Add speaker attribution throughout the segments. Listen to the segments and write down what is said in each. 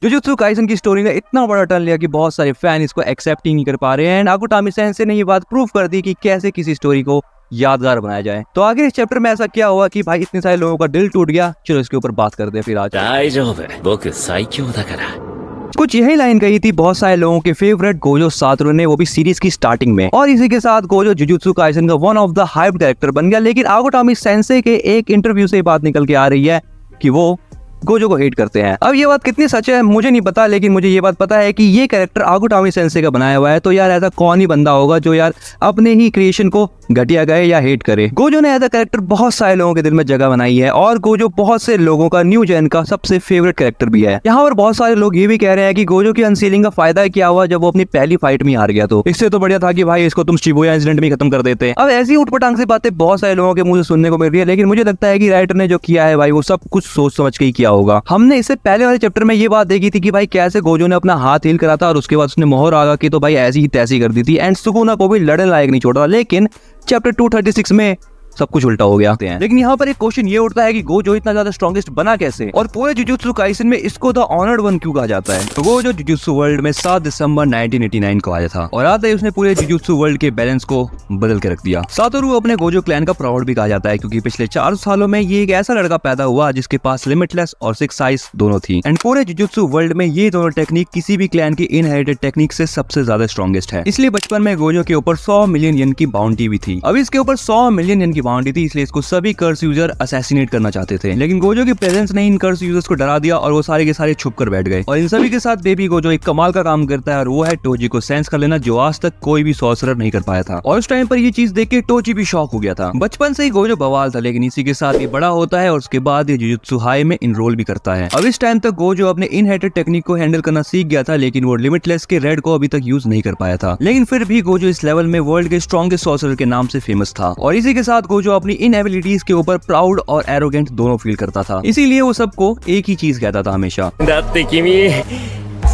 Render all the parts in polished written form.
Speaker 1: Jujutsu Kaisen की story ने इतना बड़ा टर्न लिया कि बहुत सारे फैन इसको एक्सेप्ट ही नहीं कर पा रहे हैं एंड आकुटामी सेंसे ने ये बात प्रूव कर दी कि कैसे किसी स्टोरी को यादगार बनाया जाए। तो आगे इस चैप्टर में ऐसा क्या हुआ कि भाई इतने सारे लोगों का दिल टूट गया, चलो इसके ऊपर बात करते हैं फिर आज।
Speaker 2: 大丈夫、僕最強だから。
Speaker 1: कुछ यही लाइन कही थी बहुत सारे लोगों के फेवरेट गोजो सातोरू ने, वो भी सीरीज की स्टार्टिंग में, और इसी के साथ गोजो जुजुत्सु काइसन का one of the hype character बन गया। लेकिन आकुटामी सेंसे के एक इंटरव्यू से बात निकल के आ रही है कि वो गोजो को हेट करते हैं। अब ये बात कितनी सच है मुझे नहीं पता, लेकिन मुझे ये बात पता है कि ये कैरेक्टर आकुटामी सेंसे का बनाया हुआ है। तो यार ऐसा कौन ही बंदा होगा जो यार अपने ही क्रिएशन को घटिया गए या हेट करे। गोजो ने एज अ कैरेक्टर बहुत सारे लोगों के दिल में जगह बनाई है और गोजो बहुत से लोगों का न्यू जेन का सबसे फेवरेट कैरेक्टर भी है। यहाँ पर बहुत सारे लोग ये भी कह रहे हैं कि गोजो की अनसीलिंग का फायदा क्या हुआ जब वो अपनी पहली फाइट में हार गया, तो इससे तो बढ़िया था कि भाई इसको तुम शिबुया इंसिडेंट में खत्म कर देते। अब ऐसी उठपटांग से बातें बहुत सारे लोगों के मुंह से सुनने को मिल रही है, लेकिन मुझे लगता है कि राइटर ने जो किया है भाई वो सब कुछ सोच समझ के ही किया होगा। हमने इससे पहले वाले चैप्टर में ये बात देखी थी कि भाई कैसे गोजो ने अपना हाथ हील करा था और उसके बाद उसने मोहर आगा की तो भाई ऐसी ही तैसी कर दी थी एंड सुकुना को भी लड़ने लायक नहीं छोड़ा। लेकिन चैप्टर 236 में सब कुछ उल्टा हो गया। लेकिन यहाँ पर एक क्वेश्चन ये उठता है कि गोजो इतना ज्यादा स्ट्रॉन्गेस्ट बना कैसे, और पूरे जुजुत्सु काइसन में इसको द ऑनर्ड वन क्यों कहा जाता है। तो गोजो जुजुत्सु वर्ल्ड में 7 दिसंबर 1989 को आया था और आते ही उसने पूरे जुजुत्सु वर्ल्ड के बैलेंस को बदल के रख दिया। सातोरू अपने गोजो क्लैन का प्राउड भी कहा जाता है क्योंकि पिछले 4 सालों में ये एक ऐसा लड़का पैदा हुआ जिसके पास लिमिटलेस और 6 साइज दोनों थी एंड पूरे जुजुत्सु वर्ल्ड में ये दोनों टेक्निक किसी भी क्लैन की इनहेरिटेड टेक्निक से सबसे ज्यादा स्ट्रॉन्गेस्ट है। इसलिए बचपन में गोजो के ऊपर 100 मिलियन येन की बाउंटी भी थी। अब इसके ऊपर 100 मिलियन येन की बाउंटी थी, इसलिए इसको सभी कर्स यूजर असैसिनेट करना चाहते थे। लेकिन गोजो की प्रेजेंस ने इन कर्स यूजर्स को डरा दिया और वो सारे के सारे छुप कर बैठ गए। और इन सभी के साथ बेबी गोजो एक कमाल का काम करता है और वो है टोजी को सेंस कर लेना, जो आज तक कोई भी सॉर्सरर नहीं कर पाया था। और उस टाइम पर ये चीज देख के टोजी भी शॉक हो गया था। बचपन से ही गोजो बवाल था, लेकिन इसी के साथ ये बड़ा होता है और उसके बाद ये जुजुत्सु हाई में इनरोल भी करता है। अब इस टाइम तक गोजो अपने इनहेरिटेड टेक्निक को हैंडल करना सीख गया था, लेकिन वो लिमिटलेस के रेड को अभी तक यूज नहीं कर पाया था। लेकिन फिर भी गोजो इस लेवल में वर्ल्ड के स्ट्रॉन्गेस्ट सॉर्सरर के नाम से फेमस था और इसी के साथ गोजो अपनी इन एबिलिटीज के ऊपर प्राउड और एरोगेंट दोनों फील करता था। इसीलिए वो सबको एक ही चीज कहता था हमेशा,
Speaker 2: だって君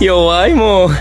Speaker 2: 弱いもん。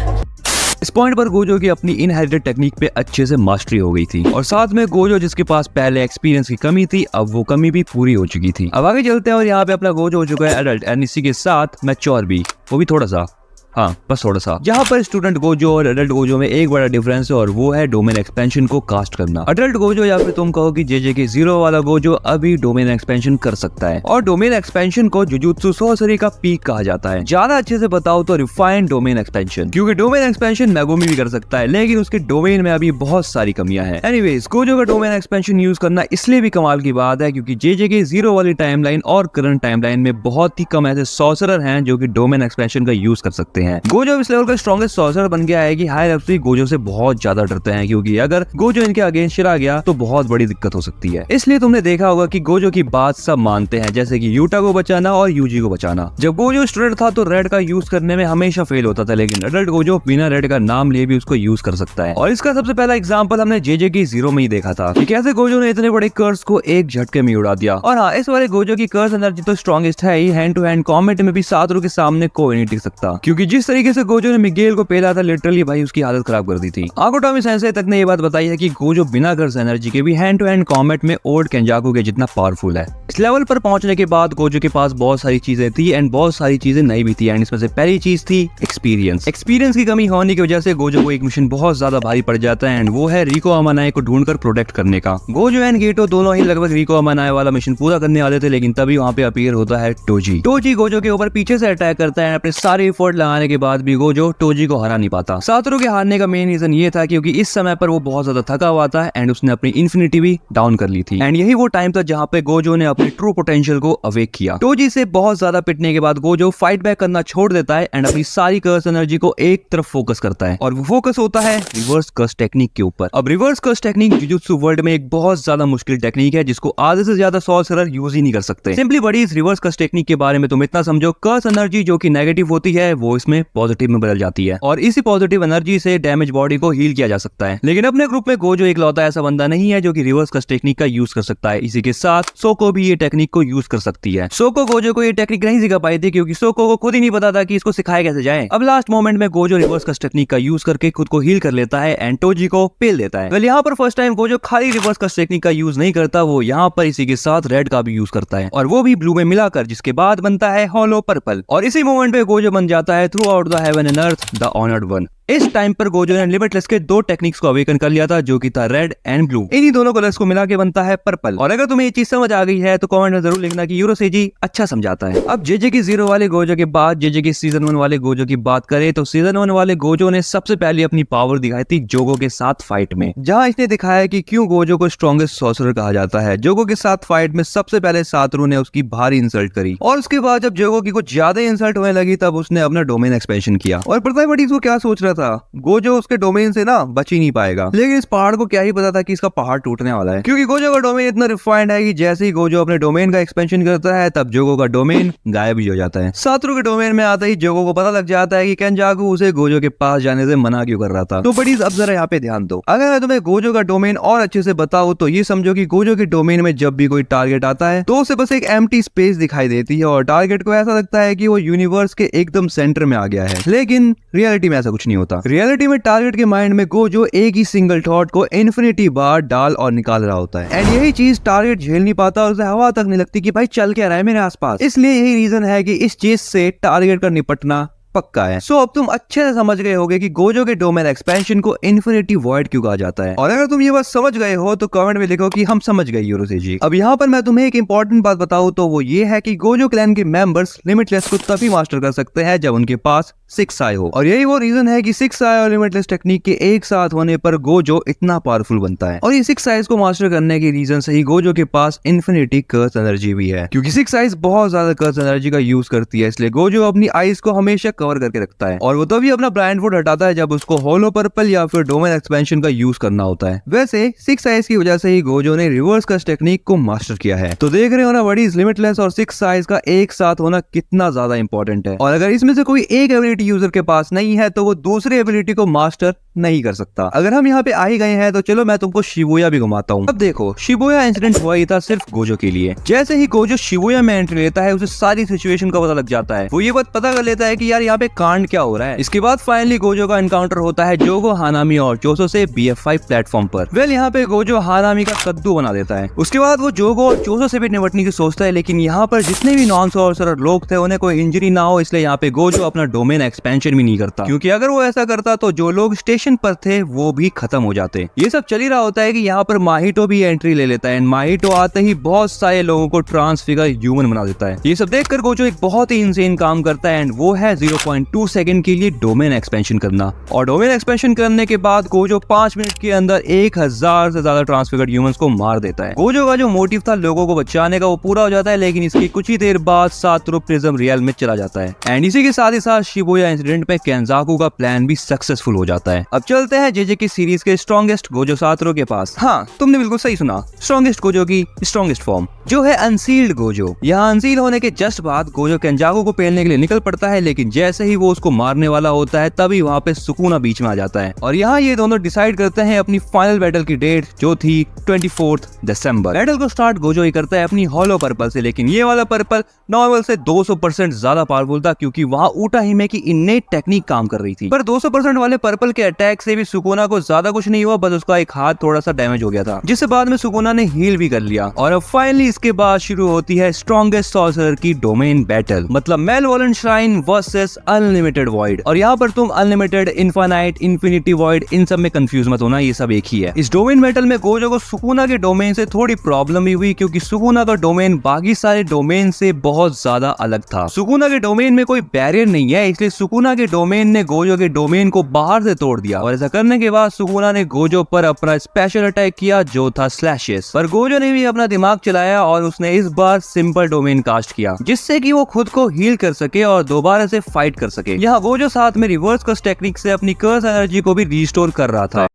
Speaker 1: इस पॉइंट पर गोजो की अपनी इनहेरिटेड टेक्निक पे अच्छे से मास्टरी हो गई थी और साथ में गोजो जिसके पास पहले एक्सपीरियंस की कमी थी अब वो कमी भी पूरी हो चुकी थी। अब आगे चलते हैं और यहाँ पे अपना गोजो हो चुका है एडल्ट एंड इसी के साथ मैच्योर भी, वो भी थोड़ा सा, हाँ बस थोड़ा सा। यहाँ पर स्टूडेंट गोजो और एडल्ट गोजो में एक बड़ा डिफरेंस है और वो है डोमेन एक्सपेंशन को कास्ट करना। एडल्ट गोजो या फिर तुम कहो कि जेजेके 0 वाला गोजो अभी डोमेन एक्सपेंशन कर सकता है और डोमेन एक्सपेंशन को जुजुत्सु सॉर्सरी का पीक कहा जाता है। ज्यादा अच्छे से बताओ तो रिफाइंड डोमेन एक्सपेंशन, क्योंकि डोमेन एक्सपेंशन मेगुमी भी कर सकता है लेकिन उसके डोमेन में अभी बहुत सारी कमियां हैं। एनीवेज गोजो का डोमेन एक्सपेंशन यूज करना इसलिए भी कमाल की बात है क्योंकि जेजेके 0 वाली टाइमलाइन और करंट टाइमलाइन में बहुत ही कम ऐसे सॉर्सरर हैं जो कि डोमेन एक्सपेंशन का यूज कर सकते हैं। गोजो इस लेवल का स्ट्रॉन्गेस्ट सॉर्सरर बन गया है कि हायर अप्स भी गोजो से बहुत ज्यादा डरते हैं क्योंकि अगर गोजो इनके अगेंस्ट चला गया तो बहुत बड़ी दिक्कत हो सकती है। इसलिए तुमने देखा होगा कि गोजो की बात सब मानते हैं, जैसे कि यूटा को बचाना और यूजी को बचाना। जब गोजो स्टूडेंट था तो रेड का यूज करने में हमेशा फेल होता था, लेकिन एडल्ट गोजो बिना रेड का नाम लिए भी उसको यूज कर सकता है। और इसका सबसे पहला एग्जाम्पल हमने जेजेके 0 में ही देखा था कि कैसे गोजो ने इतने बड़े कर्स को एक झटके में उड़ा दिया। और हाँ, इस वाले गोजो की कर्स एनर्जी तो स्ट्रॉन्गेस्ट है ही, हैंड टू हैंड कॉम्बैट में भी सातोरू के सामने कोई नहीं टिक सकता क्योंकि जिस तरीके से गोजो ने मिगेल को पेला था लिटरली भाई उसकी हालत खराब कर दी थी। आकुटामी सेंसे तक ने ये बात बताई है कि गोजो बिना कर्स एनर्जी के भी हैंड टू हैंड कॉम्बैट में ओल्ड केंजाकू के जितना पावरफुल है। इस लेवल पर पहुंचने के बाद गोजो के पास बहुत सारी चीजें थी एंड बहुत सारी चीजें नहीं भी थी एंड इसमें से पहली चीज थी एक्सपीरियंस। एक्सपीरियंस की कमी होने की वजह से गोजो को एक मिशन बहुत ज्यादा भारी पड़ जाता है एंड वो है रिको अमानाए को ढूंढकर प्रोटेक्ट करने का। गोजो एंड गेटो दोनों ही लगभग रिको अमानाए वाला मिशन पूरा करने वाले थे, लेकिन तभी वहाँ पे अपीयर होता है टोजी। टोजी गोजो के ऊपर पीछे से अटैक करता है। अपने सारे एफर्ट लगाने के बाद भी गोजो टोजी को हरा नहीं पाता। सातोरू के हारने का मेन रीजन ये था क्योंकि इस समय पर वो बहुत ज्यादा थका हुआ था एंड उसने अपनी इन्फिनिटी भी डाउन कर ली थी एंड यही वो टाइम था जहाँ पे गोजो ने अपने ट्रू पोटेंशियल को अवेक किया। टोजी से बहुत ज्यादा पिटने के बाद गोजो फाइट बैक करना छोड़ देता है एंड अपनी सारी कर्स एनर्जी को एक तरफ फोकस करता है और वो फोकस होता है रिवर्स कर्स टेक्निक के ऊपर। अब reverse curse technique jujutsu world में एक बहुत ज्यादा मुश्किल टेक्निक है जिसको आधे से ज्यादा सॉर्सरर यूज ही नहीं कर सकते। सिंपली बड़ी इस रिवर्स कर्स टेक्निक के बारे में तुम इतना समझो, कर्स एनर्जी जो कि नेगेटिव होती है वो इसमें में पॉजिटिव में बदल जाती है और इसी पॉजिटिव एनर्जी से डैमेज बॉडी को हील किया जा सकता है। लेकिन अपने ग्रुप में गोजो इकलौता ऐसा बंदा नहीं है जो कि रिवर्स कस्ट टेक्निक का यूज कर सकता है। इसी के साथ सोको भी ये टेक्निक को यूज कर सकती है। सोको गोजो को ये टेक्निक नहीं सिखा पाई थी क्योंकि सोको को खुद ही नहीं पता था कि इसको सिखाया कैसे जाए। अब लास्ट मोमेंट में गोजो रिवर्स कस्ट टेक्निक का यूज करके खुद को हील कर लेता है एंड टोजी को पेल देता है। यहाँ पर फर्स्ट टाइम गोजो खाली रिवर्स कस्ट टेक्निक का यूज नहीं करता, वो यहाँ पर इसी के साथ रेड का भी यूज करता है और वो भी ब्लू में मिलाकर, जिसके बाद बनता है हॉलो पर्पल। और इसी मोमेंट पे गोजो बन जाता है through out the heaven and earth the honoured one. इस टाइम पर गोजो ने लिमिटलेस के दो टेक्निक्स को अवेकन कर लिया था जो कि था रेड एंड ब्लू। इन्हीं दोनों कलर्स को मिला के बनता है पर्पल। और अगर तुम्हें ये चीज समझ आ गई है तो कमेंट में जरूर लिखना कि यूरोसेजी अच्छा समझाता है। अब जेजे की 0 वाले गोजो के बाद जेजे की सीजन 1 वाले गोजो की बात करें तो सीजन 1 वाले गोजो ने सबसे पहले अपनी पावर दिखाई थी जोगो के साथ फाइट में, जहां इसने दिखाया कि क्यों गोजो को स्ट्रॉन्गेस्ट सॉर्सरर कहा जाता है। जोगो के साथ फाइट में सबसे पहले सातोरू ने उसकी भारी इंसल्ट करी और उसके बाद जब जोगो की कुछ ज्यादा इंसल्ट होने लगी तब उसने अपना डोमेन एक्सपेंशन किया। और पता है बड़ी क्या सोच रहा था, गोजो उसके डोमेन से ना बच ही नहीं पाएगा। लेकिन इस पहाड़ को क्या ही पता था कि इसका पहाड़ टूटने वाला है, क्योंकि गोजो का डोमेन इतना रिफाइंड है कि जैसे ही गोजो अपने डोमेन का एक्सपेंशन करता है तब जोगो का डोमेन गायब ही हो जाता है। सातोरू के डोमेन में आते ही जोगो को पता लग जाता है कि केंजाकू उसे गोजो के पास जाने से मना क्यों कर रहा था। तो बड़ी अब जरा यहाँ पे ध्यान दो। अगर मैं तुम्हें गोजो का डोमेन और अच्छे से बताऊं तो ये समझो कि गोजो के डोमेन में जब भी कोई टारगेट आता है तो उसे बस एक एम्प्टी स्पेस दिखाई देती है और टारगेट को ऐसा लगता है कि वो यूनिवर्स के एकदम सेंटर में आ गया है। लेकिन रियलिटी में ऐसा कुछ नहीं होता। रियलिटी में टारगेट के माइंड में गोजो एक ही सिंगल थॉट को इन्फिनिटी बार डाल और निकाल रहा होता है एंड यही चीज टारगेट झेल नहीं पाता और उसे हवा तक नहीं लगती कि भाई चल क्या रहा है मेरे आसपास। इसलिए यही रीजन है कि इस चीज से टारगेट का निपटना पक्का है। सो अब तुम अच्छे से समझ गए होगे कि गोजो के डोमेन एक्सपेंशन को इन्फिनिटी वॉइड क्यों कहा जाता है। और अगर तुम ये बात समझ गए हो तो कमेंट में लिखो कि हम समझ गए यूरोसेजी। अब यहाँ पर मैं तुम्हें एक इंपॉर्टेंट बात बताऊं तो वो ये है कि गोजो क्लैन के मेंबर्स लिमिटलेस को तभी मास्टर कर सकते हैं जब उनके पास 6 आई हो। और यही वो रीजन है कि 6 आई और लिमिटलेस टेक्निक के एक साथ होने पर गोजो इतना पावरफुल बनता है। और ये 6 आईज को मास्टर करने के रीजन से ही गोजो के पास इन्फिनिटी कर्स एनर्जी भी है, क्योंकि 6 आईज बहुत ज्यादा कर्स एनर्जी का यूज करती है। इसलिए गोजो अपनी आईज को हमेशा कवर करके रखता है और वो तभी अपना ब्लाइंडफोल्ड हटाता है जब उसको होलो पर्पल या फिर डोमेन एक्सपेंशन का यूज करना होता है। वैसे 6 आईज की वजह से ही गोजो ने रिवर्स कस्ट टेक्निक को मास्टर किया है। तो देख रहे हो ना बडीज, लिमिटलेस और 6 आईज का एक साथ होना कितना ज्यादा इंपॉर्टेंट है। और अगर इसमें से कोई एक एबिलिटी यूजर के पास नहीं है तो वो दूसरी एबिलिटी को मास्टर नहीं कर सकता। अगर हम यहाँ पे आ ही गए हैं तो चलो मैं तुमको शिबुया भी घुमाता हूँ। अब देखो, शिबुया इंसिडेंट हुआ ही था सिर्फ गोजो के लिए। जैसे ही गोजो शिबुया में एंट्री लेता है उसे सारी सिचुएशन का पता लग जाता है। वो ये बात पता कर लेता है कि यार यहाँ पे कांड क्या हो रहा है। इसके बाद फाइनली गोजो का एनकाउंटर होता है जोगो, हानामी और चोसो से BF5 प्लेटफॉर्म पर। वेल यहाँ पे गोजो हानामी का कद्दू बना देता है। उसके बाद वो जोगो और चोसो से भी निपटने की सोचता है, लेकिन यहाँ पर जितने भी नॉन सॉर्सरर लोग थे उन्हें कोई इंजरी ना हो, इसलिए यहाँ पे गोजो अपना डोमेन एक्सपेंशन भी नहीं करता, क्योंकि अगर वो ऐसा करता तो जो लोग स्टेशन पर थे वो भी खत्म हो जाते। ये सब चल ही रहा होता है कि यहाँ पर माहितो भी एंट्री ले लेता है। माहितो आते ही बहुत सारे लोगों को ट्रांसफिगर ह्यूमन बना देता है। ये सब देखकर गोजो एक बहुत ही इंसेन काम करता है एंड वो है 0.2 सेकंड के लिए डोमेन एक्सपेंशन करना। और डोमेन एक्सपेंशन करने के बाद गोजो 5 मिनट के अंदर 1000 से ज्यादा ट्रांसफिगर ह्यूमंस को मार देता है। गोजो का जो मोटिव था लोगों को बचाने का वो पूरा हो जाता है, लेकिन इसकी कुछ ही देर बाद सातोरू प्रिज्म रियल में चला जाता है एंड इसी के साथ ही साथ शिबुया इंसिडेंट में केंजाकू का प्लान भी सक्सेसफुल हो जाता है। अब चलते हैं जेजे की सीरीज के स्ट्रॉन्गेस्ट गोजो सातोरू के पास। हाँ, तुमने बिल्कुल सही सुना, स्ट्रॉन्गेस्ट गोजो की स्ट्रॉन्गेस्ट फॉर्म जो है अनसील्ड गोजो। यहाँ अनसील होने के जस्ट बाद गोजो केंजाकू को पेलने के लिए निकल पड़ता है, लेकिन जैसे ही वो उसको मारने वाला होता है तभी वहाँ पे सुकुना बीच में आ जाता है और यहाँ ये दोनों डिसाइड करते हैं अपनी फाइनल बैटल की डेट जो थी 24 दिसंबर। बैटल को स्टार्ट गोजो ही करता है अपनी हॉलो पर्पल से, लेकिन ये वाला पर्पल नॉर्मल से 200% ज्यादा पावरफुल था क्योंकि वहाँ ऊटा हिमे की इन्नेट टेक्निक काम कर रही थी। पर 200% वाले पर्पल के अटैक से भी सुकुना को ज्यादा कुछ नहीं हुआ, बस उसका एक हाथ थोड़ा सा डैमेज हो गया था, जिससे बाद में सुकुना ने हील भी कर लिया। और अब फाइनली इसके बाद शुरू होती है स्ट्रॉन्गेस्ट सॉर्सरर की डोमेन बैटल, मतलब मेलवोलेंट श्राइन वर्सेस अनलिमिटेड वॉइड। और यहाँ पर तुम अनलिमिटेड, इनफाइनाइट, इंफिनिटी वॉइड इन सब में कंफ्यूज मत होना, ये सब एक ही है। इस डोमेन बैटल में गोजो को सुकुना के डोमेन से थोड़ी प्रॉब्लम भी हुई क्योंकि सुकुना का डोमेन बाकी सारे डोमेन से बहुत ज्यादा अलग था। सुकुना के डोमेन में कोई बैरियर नहीं है, इसलिए सुकुना के डोमेन ने गोजो के डोमेन को बाहर से तोड़ दिया और ऐसा करने के बाद सुकुना ने गोजो पर अपना स्पेशल अटैक किया जो था स्लैशेस। पर गोजो ने भी अपना दिमाग चलाया और उसने इस बार सिंपल डोमेन कास्ट किया जिससे कि वो खुद को हील कर सके और दोबारा से फाइट कर सके। यहाँ गोजो साथ में रिवर्स कर्स टेक्निक से अपनी कर्स एनर्जी को भी रिस्टोर कर रहा था।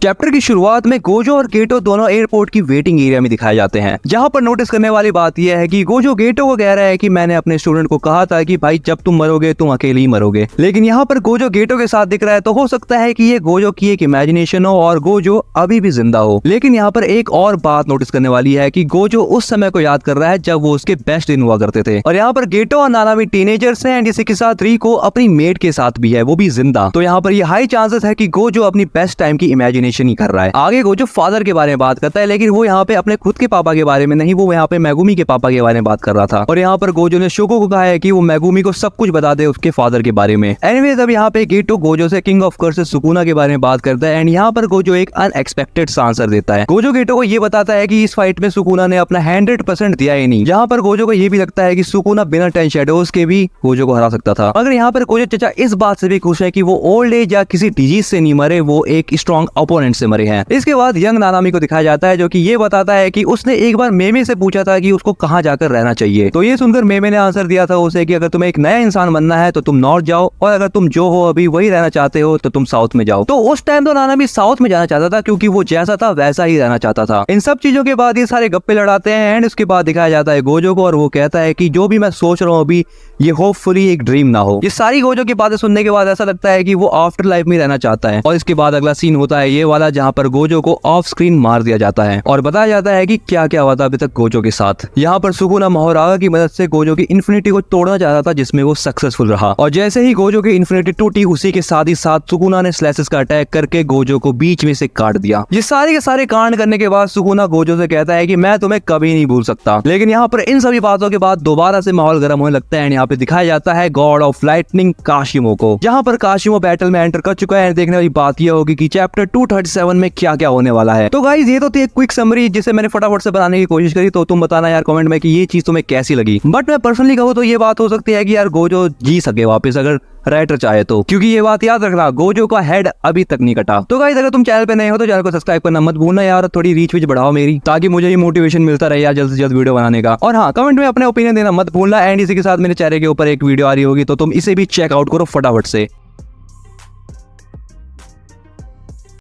Speaker 1: चैप्टर की शुरुआत में गोजो और गेटो दोनों एयरपोर्ट की वेटिंग एरिया में दिखाए जाते हैं, जहां पर नोटिस करने वाली बात यह है कि गोजो गेटो को कह रहा है कि मैंने अपने स्टूडेंट को कहा था कि भाई जब तुम मरोगे तुम अकेले ही मरोगे, लेकिन यहाँ पर गोजो गेटो के साथ दिख रहा है, तो हो सकता है कि ये गोजो की एक इमेजिनेशन हो और गोजो अभी भी जिंदा हो। लेकिन यहाँ पर एक और बात नोटिस करने वाली है कि गोजो उस समय को याद कर रहा है जब वो उसके बेस्ट दिन हुआ करते थे, और यहाँ पर गेटो और नानामी टीनेजर्स हैं एंड इसी के साथ रिको अपनी मेट के साथ भी है, वो भी जिंदा। तो यहाँ पर ये हाई चांसेस है कि गोजो अपनी बेस्ट टाइम की इमेजिनेशन ही कर रहा है। आगे गोजो फादर के बारे में बात करता है, लेकिन वो यहाँ पे अपने खुद के पापा के बारे में नहीं, वो यहाँ पे मेगुमी के पापा के बारे में बात कर रहा था। और यहाँ पर गोजो ने शोको को कहा है कि वो मेगुमी को सब कुछ बता दे उसके फादर के बारे में। एनीवेज अब यहाँ पे गेटो गोजो से किंग ऑफ कर्सेस सुकुना के बारे में बात करता है एंड यहाँ पर गोजो एक अनएक्सपेक्टेड सा आंसर देता है। गोजो गेटो को ये बताता है कि इस फाइट में सुकुना ने अपना 100% दिया ही नहीं। यहाँ पर गोजो को ये भी लगता है कि सुकुना बिना 10 शैडोज के भी गोजो को हरा सकता था। अगर यहाँ पर गोजो चचा इस बात से भी खुश है कि वो ओल्ड एज या किसी डिजीज से नहीं मरे, वो एक स्ट्रॉन्ग ओपोनेंट से मरे हैं। इसके बाद यंग नानामी को दिखाया जाता है, जो कि ये बताता है कि उसने एक बार मेमे से पूछा था कि उसको कहाँ जाकर रहना चाहिए। तो ये सुनकर मेमे ने आंसर दिया था उसे कि अगर तुम्हें एक नया इंसान बनना है तो तुम नॉर्थ जाओ, और अगर तुम जो हो अभी वही रहना चाहते हो तो तुम साउथ में जाओ। तो उस टाइम तो नानामी साउथ में जाना चाहता था, क्योंकि वो जैसा था वैसा ही रहना चाहता था। इन सब चीजों के बाद ये सारे गप्पे लड़ाते हैं एंड उसके बाद दिखाया जाता है गोजो को, और वो कहता है कि जो भी मैं सोच रहा हूँ अभी ये होपफुली एक ड्रीम ना हो। ये सारी गोजो की बातें सुनने के बाद ऐसा लगता है कि वो आफ्टर लाइफ में रहना चाहता है। और इसके बाद अगला सीन होता है ये वाला, जहाँ पर गोजो को ऑफ स्क्रीन मार दिया जाता है और बताया जाता है कि क्या क्या हुआ था अभी तक गोजो के साथ। यहाँ पर सुकुना मोहरागा की मदद से गोजो की इन्फिनिटी को तोड़ना चाहता था, जिसमें वो सक्सेसफुल रहा। और जैसे ही गोजो की इन्फिनिटी टूटी, उसी के साथ ही साथ सुकुना ने स्लेसेस का अटैक करके गोजो को बीच में से काट दिया। ये सारे के सारे कांड करने के बाद सुकुना गोजो से कहता है कि मैं तुम्हें कभी नहीं भूल सकता। लेकिन यहाँ पर इन सभी बातों के बाद दोबारा से माहौल गर्म होने लगता है। यहाँ पे दिखाया जाता है गॉड ऑफ लाइटनिंग काशिमो को, जहाँ पर काशिमो बैटल में एंटर कर चुका है। देखने वाली बात यह होगी कि चैप्टर 237 में क्या क्या होने वाला है। तो गाइस ये तो थी एक क्विक समरी जिसे मैंने फटाफट से बनाने की कोशिश करी, तो तुम बताना यार कमेंट में कि ये चीज तुम्हें कैसी लगी। बट मैं पर्सनली कहूँ तो ये बात हो सकती है कि यार गोजो जी सके वापस, अगर राइटर चाहे तो, क्योंकि ये बात याद रखना गोजो का हेड अभी तक नहीं कटा। तो गाइस अगर तुम चैनल पे नए हो तो चैनल को सब्सक्राइब करना मत भूलना यार, थोड़ी रीच विच बढ़ाओ मेरी, ताकि मुझे ये मोटिवेशन मिलता रहे यार जल्द से जल्द वीडियो बनाने का। और हाँ, कमेंट में अपने ओपिनियन देना मत भूलना एंड इसी के साथ मेरे चैनल के ऊपर एक वीडियो आ रही होगी, तो तुम इसे भी चेकआउट करो फटाफट से।